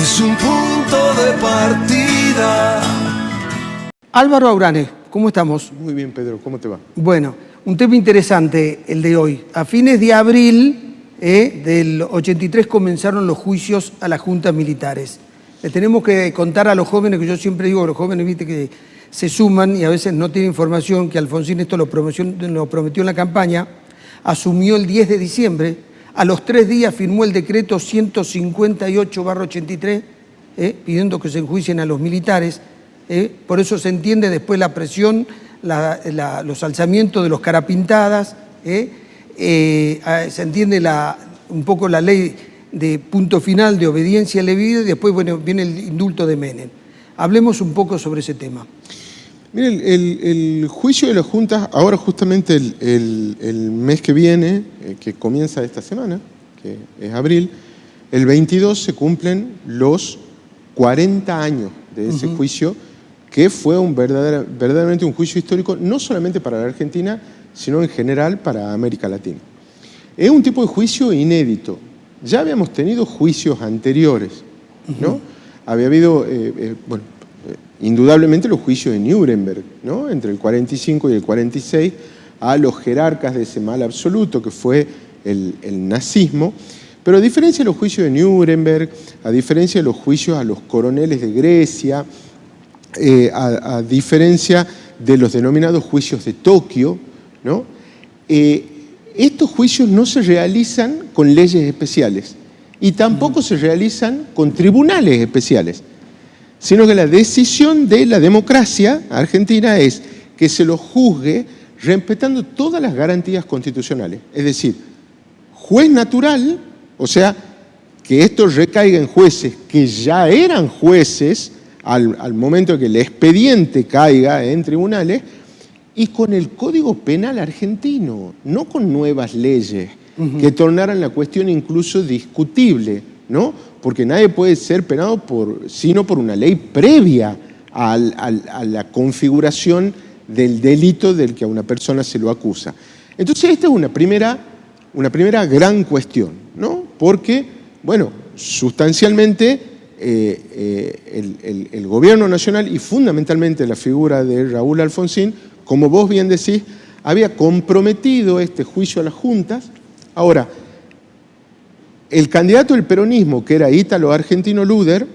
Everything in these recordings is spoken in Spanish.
es un punto de partida. Álvaro Aurane, ¿cómo estamos? Muy bien, Pedro, ¿cómo te va? Bueno, un tema interesante el de hoy. A fines de abril del 83 comenzaron los juicios a las juntas militares. Le tenemos que contar a los jóvenes, que yo siempre digo, los jóvenes, viste, que se suman y a veces no tienen información, que Alfonsín esto lo prometió en la campaña, asumió el 10 de diciembre, a los 3 días firmó el decreto 158/83, pidiendo que se enjuicien a los militares. Por eso se entiende después la presión, los alzamientos de los carapintadas, se entiende un poco la ley de punto final de obediencia debida y después bueno, viene el indulto de Menem. Hablemos un poco sobre ese tema. Miren, el juicio de las juntas, ahora justamente el mes que viene, que comienza esta semana, que es abril, el 22 se cumplen los 40 años de ese juicio, que fue verdaderamente un juicio histórico, no solamente para la Argentina, sino en general para América Latina. Es un tipo de juicio inédito. Ya habíamos tenido juicios anteriores, ¿no? Había habido, indudablemente los juicios de Nuremberg, ¿no? Entre el 45 y el 46, a los jerarcas de ese mal absoluto que fue el nazismo. Pero a diferencia de los juicios de Nuremberg, a diferencia de los juicios a los coroneles de Grecia, a diferencia de los denominados juicios de Tokio, ¿no? Estos juicios no se realizan con leyes especiales y tampoco se realizan con tribunales especiales, sino que la decisión de la democracia argentina es que se los juzgue respetando todas las garantías constitucionales. Es decir, juez natural, o sea, que esto recaiga en jueces que ya eran jueces al momento de que el expediente caiga en tribunales, y con el Código Penal argentino, no con nuevas leyes que tornaran la cuestión incluso discutible, ¿no? Porque nadie puede ser penado sino por una ley previa a la configuración del delito del que a una persona se lo acusa. Entonces esta es una primera gran cuestión, ¿no? Porque, bueno, sustancialmente el gobierno nacional y fundamentalmente la figura de Raúl Alfonsín, como vos bien decís, había comprometido este juicio a las juntas. Ahora, el candidato del peronismo, que era Ítalo Argentino Luder,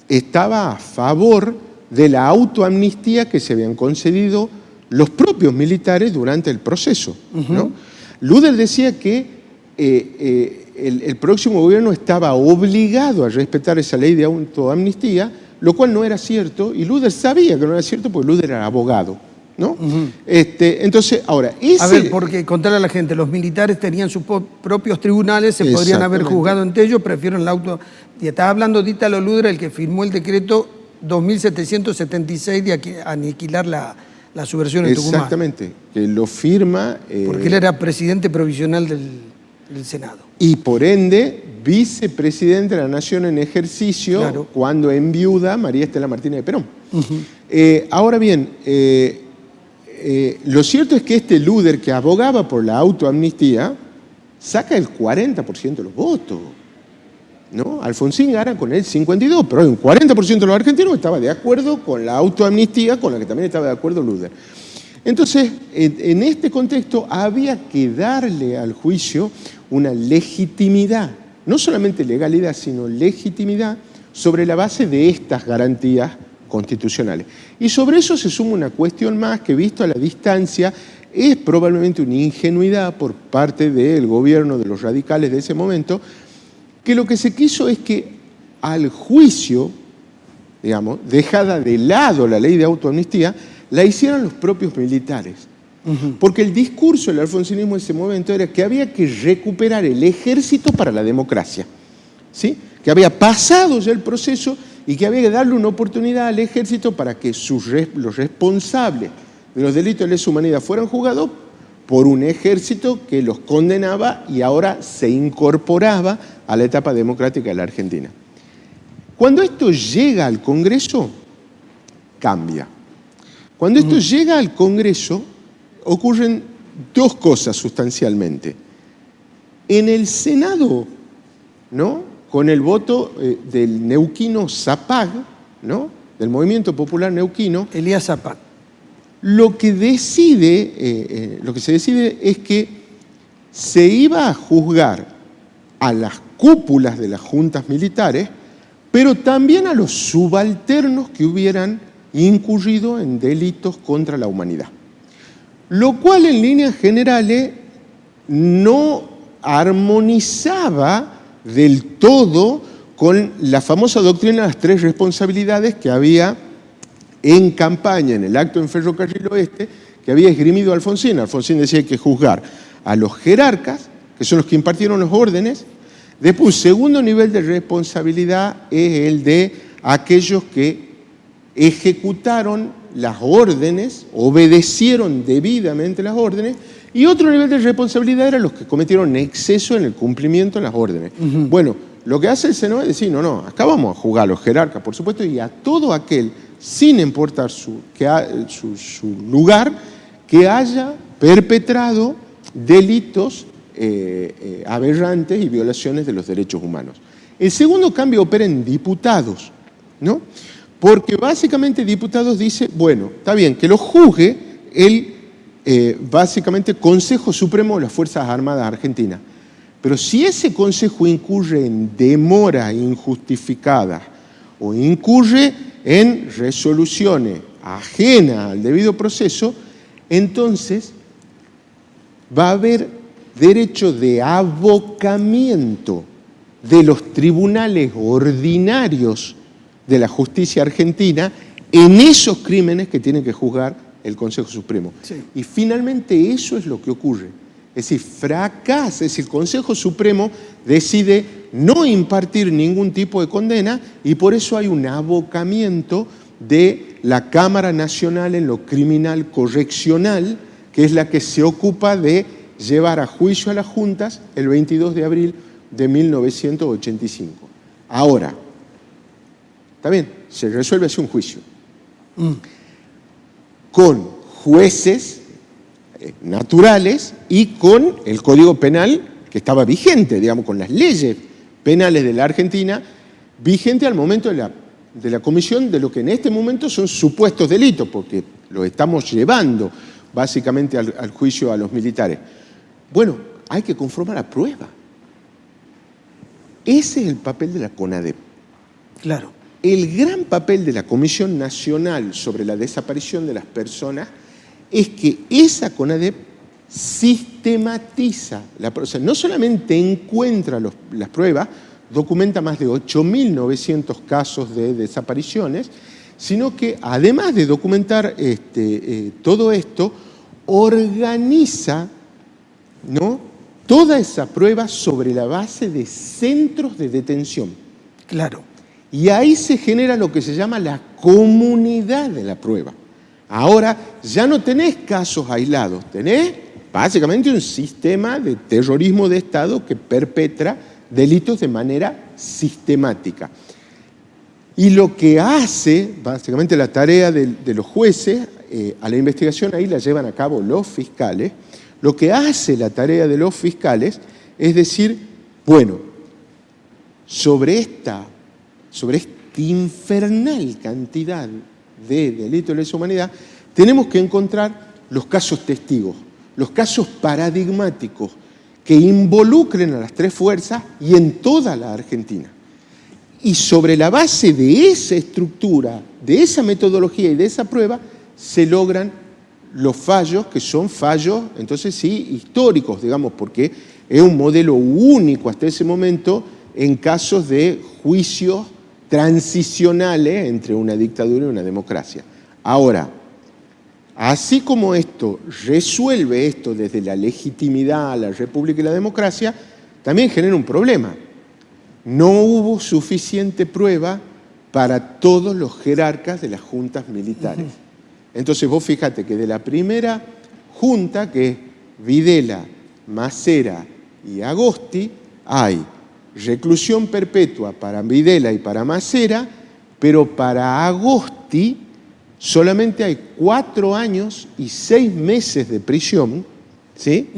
estaba a favor de la autoamnistía que se habían concedido los propios militares durante el proceso, ¿no? Luder decía que el próximo gobierno estaba obligado a respetar esa ley de autoamnistía, lo cual no era cierto, y Luder sabía que no era cierto porque Luder era abogado, ¿no? Entonces, ahora... A ver, porque contarle a la gente, los militares tenían sus propios tribunales, se podrían haber juzgado entre ellos, prefieren la auto... Y estaba hablando de Ítalo Luder, el que firmó el decreto 2776 de aniquilar la subversión en Tucumán. Exactamente, que lo firma... porque él era presidente provisional del Senado. Y por ende, vicepresidente de la Nación en ejercicio, claro, cuando enviuda María Estela Martínez de Perón. Ahora bien, lo cierto es que este Luder, que abogaba por la autoamnistía, saca el 40% de los votos, ¿no? Alfonsín gana con el 52%, pero hay un 40% de los argentinos que estaba de acuerdo con la autoamnistía, con la que también estaba de acuerdo Luder. Entonces, en este contexto había que darle al juicio una legitimidad, no solamente legalidad, sino legitimidad sobre la base de estas garantías constitucionales. Y sobre eso se suma una cuestión más que, visto a la distancia, es probablemente una ingenuidad por parte del gobierno de los radicales de ese momento, que lo que se quiso es que al juicio, digamos, dejada de lado la ley de autoamnistía, la hicieran los propios militares. Porque el discurso del alfonsinismo en ese momento era que había que recuperar el ejército para la democracia, ¿sí? Que había pasado ya el proceso y que había que darle una oportunidad al ejército para que los responsables de los delitos de lesa humanidad fueran juzgados por un ejército que los condenaba y ahora se incorporaba a la etapa democrática de la Argentina. Cuando esto llega al Congreso, cambia. Cuando esto llega al Congreso, ocurren dos cosas sustancialmente. En el Senado, ¿no?, con el voto del neuquino Zapag, ¿no? Del Movimiento Popular Neuquino. Elías Zapag. Lo que se decide es que se iba a juzgar a las cúpulas de las juntas militares, pero también a los subalternos que hubieran incurrido en delitos contra la humanidad. Lo cual en líneas generales no armonizaba del todo con la famosa doctrina de las tres responsabilidades que había en campaña, en el acto en Ferrocarril Oeste, que había esgrimido Alfonsín. Alfonsín decía que hay que juzgar a los jerarcas, que son los que impartieron las órdenes. Después, segundo nivel de responsabilidad es el de aquellos que ejecutaron las órdenes, obedecieron debidamente las órdenes, y otro nivel de responsabilidad eran los que cometieron exceso en el cumplimiento de las órdenes. Bueno, lo que hace el Senado es decir, no, acá vamos a juzgar a los jerarcas, por supuesto, y a todo aquel, sin importar su lugar, que haya perpetrado delitos aberrantes y violaciones de los derechos humanos. El segundo cambio opera en diputados, ¿no? Porque básicamente diputados dice, bueno, está bien, que lo juzgue el básicamente Consejo Supremo de las Fuerzas Armadas Argentinas. Pero si ese consejo incurre en demora injustificada o incurre en resoluciones ajenas al debido proceso, entonces va a haber derecho de abocamiento de los tribunales ordinarios de la justicia argentina en esos crímenes que tiene que juzgar el Consejo Supremo. Sí. Y finalmente eso es lo que ocurre. Es decir, fracasa, es decir, el Consejo Supremo decide no impartir ningún tipo de condena y por eso hay un abocamiento de la Cámara Nacional en lo criminal correccional, que es la que se ocupa de llevar a juicio a las juntas el 22 de abril de 1985. Ahora, está bien, se resuelve así un juicio. Con jueces naturales y con el Código Penal que estaba vigente, digamos, con las leyes penales de la Argentina, vigente al momento de la comisión de lo que en este momento son supuestos delitos, porque lo estamos llevando básicamente al juicio a los militares. Bueno, hay que conformar la prueba. Ese es el papel de la CONADEP. Claro. El gran papel de la Comisión Nacional sobre la Desaparición de las Personas es que esa CONADEP sistematiza la prueba. O sea, no solamente encuentra las pruebas, documenta más de 8.900 casos de desapariciones, sino que además de documentar todo esto, organiza, ¿no?, toda esa prueba sobre la base de centros de detención. Claro. Y ahí se genera lo que se llama la comunidad de la prueba. Ahora ya no tenés casos aislados, tenés básicamente un sistema de terrorismo de Estado que perpetra delitos de manera sistemática. Y lo que hace, básicamente la tarea de los jueces, a la investigación ahí la llevan a cabo los fiscales, lo que hace la tarea de los fiscales es decir, bueno, sobre esta infernal cantidad de delitos de lesa humanidad, tenemos que encontrar los casos testigos, los casos paradigmáticos que involucren a las tres fuerzas y en toda la Argentina. Y sobre la base de esa estructura, de esa metodología y de esa prueba, se logran los fallos, que son fallos, entonces sí, históricos, digamos, porque es un modelo único hasta ese momento en casos de juicios transicionales entre una dictadura y una democracia. Ahora, así como esto resuelve esto desde la legitimidad, la república y la democracia, también genera un problema. No hubo suficiente prueba para todos los jerarcas de las juntas militares. Entonces vos fíjate que de la primera junta, que es Videla, Macera y Agosti, hay reclusión perpetua para Videla y para Macera, pero para Agosti solamente hay 4 años y 6 meses de prisión, ¿sí?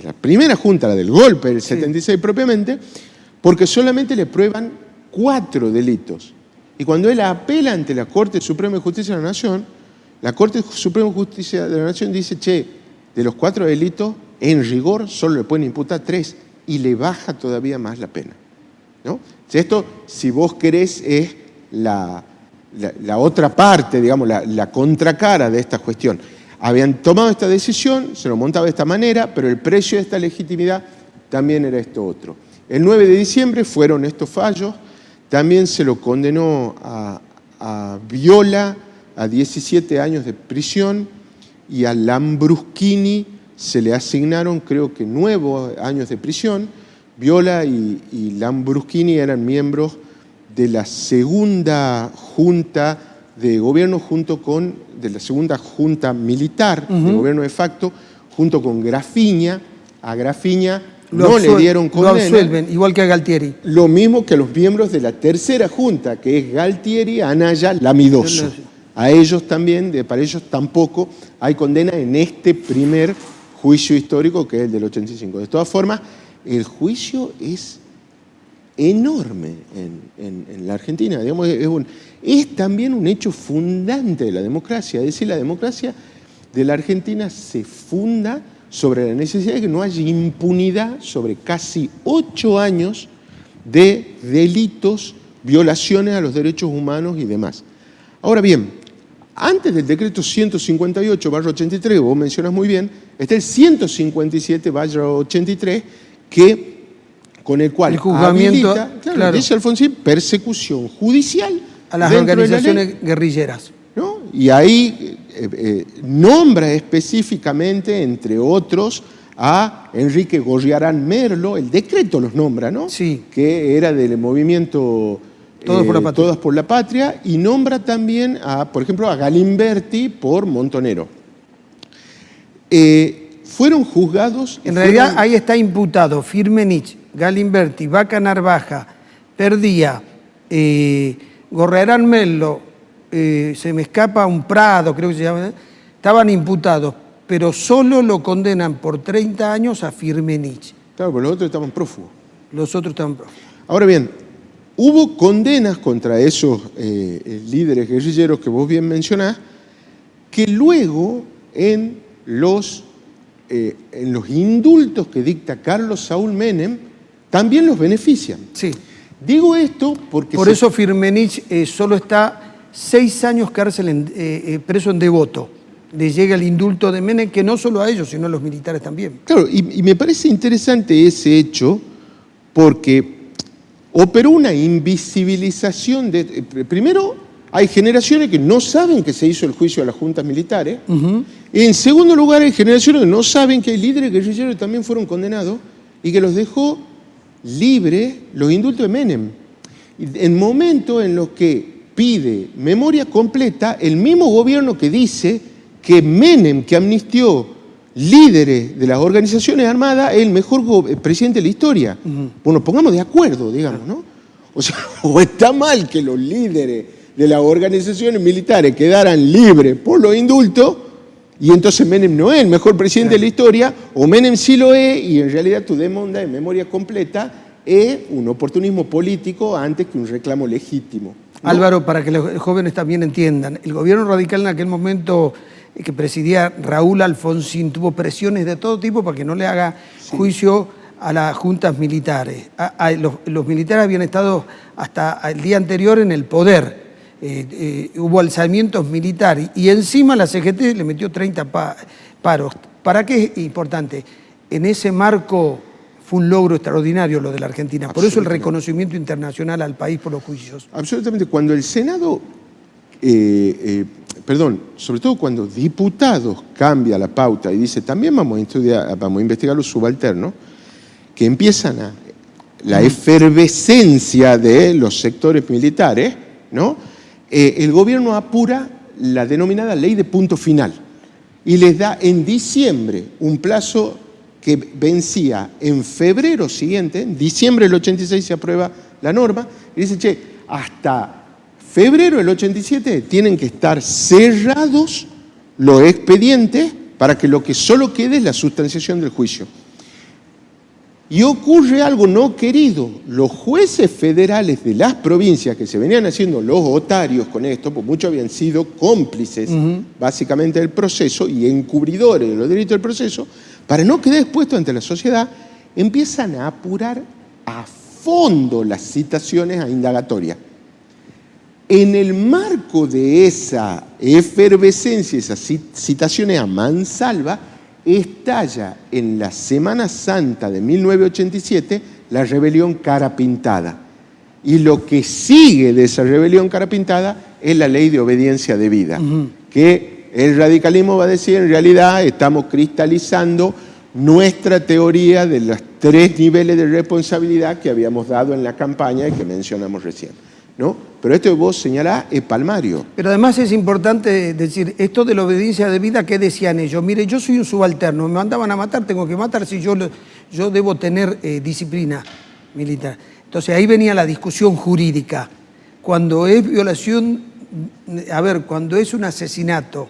La primera junta, la del golpe del 76 propiamente, porque solamente le prueban 4 delitos. Y cuando él apela ante la Corte Suprema de Justicia de la Nación, la Corte Suprema de Justicia de la Nación dice, che, de los 4 delitos, en rigor solo le pueden imputar 3 y le baja todavía más la pena, ¿no? Esto, si vos querés, es la otra parte, digamos, la contracara de esta cuestión. Habían tomado esta decisión, se lo montaba de esta manera, pero el precio de esta legitimidad también era esto otro. El 9 de diciembre fueron estos fallos, también se lo condenó a Viola a 17 años de prisión y a Lambruschini se le asignaron, creo que 9 años de prisión. Viola y Lambruschini eran miembros de la segunda junta de gobierno de la segunda junta militar de gobierno de facto, junto con Grafiña. A Grafiña no le dieron condena. Lo absuelven, igual que a Galtieri. Lo mismo que a los miembros de la tercera junta, que es Galtieri, Anaya, Lamidoso. A ellos también, para ellos tampoco hay condena en este primer juicio histórico, que es el del 85. De todas formas, el juicio es enorme en la Argentina. Digamos, es también un hecho fundante de la democracia. Es decir, la democracia de la Argentina se funda sobre la necesidad de que no haya impunidad sobre casi 8 años de delitos, violaciones a los derechos humanos y demás. Ahora bien, antes del decreto 158/83, vos mencionas muy bien, está el 157/83, con el cual el juzgamiento, habilita, claro, dice Alfonsín, persecución judicial a las organizaciones guerrilleras, ¿no? Y ahí nombra específicamente, entre otros, a Enrique Gorriarán Merlo, el decreto los nombra, ¿no? Sí. Que era del movimiento Todas por la Patria, y nombra también, por ejemplo, a Galimberti por Montonero. Fueron juzgados... En realidad ahí está imputado Firmenich, Galimberti, Vaca Narvaja, Perdía, Gorriarán Merlo, se me escapa un Prado, creo que se llama, estaban imputados, pero solo lo condenan por 30 años a Firmenich. Claro, pero los otros estaban prófugos. Los otros estaban prófugos. Ahora bien, hubo condenas contra esos líderes guerrilleros que vos bien mencionás, que luego en los indultos que dicta Carlos Saúl Menem también los benefician. Sí. Digo esto porque... Por eso Firmenich solo está 6 años cárcel preso en Devoto. Le llega el indulto de Menem, que no solo a ellos, sino a los militares también. Claro, y me parece interesante ese hecho porque operó una invisibilización de... Primero, hay generaciones que no saben que se hizo el juicio a las juntas militares. En segundo lugar, hay generaciones que no saben que hay líderes guerrilleros que también fueron condenados y que los dejó libres los indultos de Menem. En momentos en los que pide memoria completa, el mismo gobierno que dice que Menem, que amnistió líderes de las organizaciones armadas, es el mejor presidente de la historia. Bueno, pongamos de acuerdo, digamos, ¿no? O sea, o está mal que los líderes de las organizaciones militares quedaran libres por los indultos, y entonces Menem no es el mejor presidente de la historia, o Menem sí lo es, y en realidad tu demanda de memoria completa es un oportunismo político antes que un reclamo legítimo, ¿no? Álvaro, para que los jóvenes también entiendan, el gobierno radical en aquel momento que presidía Raúl Alfonsín tuvo presiones de todo tipo para que no le haga juicio a las juntas militares. Los militares habían estado hasta el día anterior en el poder. Hubo alzamientos militares y encima la CGT le metió 30 paros. ¿Para qué es importante? En ese marco fue un logro extraordinario lo de la Argentina. Por eso el reconocimiento internacional al país por los juicios. Absolutamente. Cuando el Senado, sobre todo cuando diputados cambia la pauta y dice también vamos a investigar los subalternos, que empiezan la efervescencia de los sectores militares, ¿no? El gobierno apura la denominada ley de punto final y les da en diciembre un plazo que vencía en febrero siguiente. En diciembre del 86 se aprueba la norma y dice, che, hasta febrero del 87 tienen que estar cerrados los expedientes para que lo que solo quede es la sustanciación del juicio. Y ocurre algo no querido. Los jueces federales de las provincias que se venían haciendo los otarios con esto, pues muchos habían sido cómplices básicamente del proceso y encubridores de los delitos del proceso, para no quedar expuestos ante la sociedad, empiezan a apurar a fondo las citaciones a indagatoria. En el marco de esa efervescencia, esas citaciones a mansalva, estalla en la Semana Santa de 1987 la rebelión Cara Pintada. Y lo que sigue de esa rebelión Cara Pintada es la ley de obediencia debida, que el radicalismo va a decir, en realidad estamos cristalizando nuestra teoría de los 3 niveles de responsabilidad que habíamos dado en la campaña y que mencionamos recién, ¿no? Pero esto que vos señalás es palmario. Pero además es importante decir, esto de la obediencia debida, ¿qué decían ellos? Mire, yo soy un subalterno, me mandaban a matar, tengo que matar si yo debo tener disciplina militar. Entonces ahí venía la discusión jurídica. Cuando es violación, cuando es un asesinato,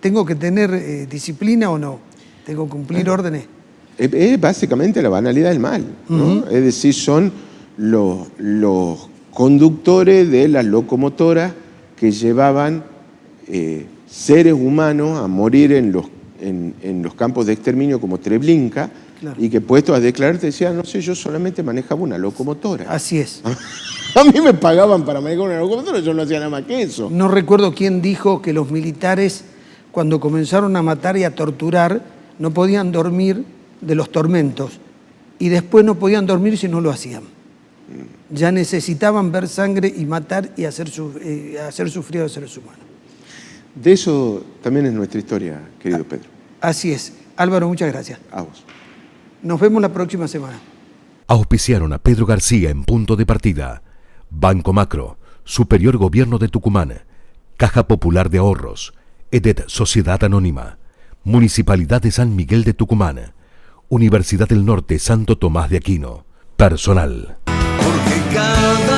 ¿tengo que tener disciplina o no? ¿Tengo que cumplir órdenes? Es básicamente la banalidad del mal, ¿no? Es decir, son los conductores de las locomotoras que llevaban seres humanos a morir en los campos de exterminio como Treblinka, claro. Y que puestos a declarar te decían, no sé, yo solamente manejaba una locomotora. Así es. A mí me pagaban para manejar una locomotora, yo no hacía nada más que eso. No recuerdo quién dijo que los militares, cuando comenzaron a matar y a torturar, no podían dormir de los tormentos. Y después no podían dormir si no lo hacían. Ya necesitaban ver sangre y matar y hacer sufrir a los seres humanos. De eso también es nuestra historia, querido Pedro. Así es. Álvaro, muchas gracias. A vos. Nos vemos la próxima semana. Auspiciaron a Pedro García en Punto de Partida. Banco Macro, Superior Gobierno de Tucumán, Caja Popular de Ahorros, EDET Sociedad Anónima, Municipalidad de San Miguel de Tucumán, Universidad del Norte Santo Tomás de Aquino. Personal. Porque cada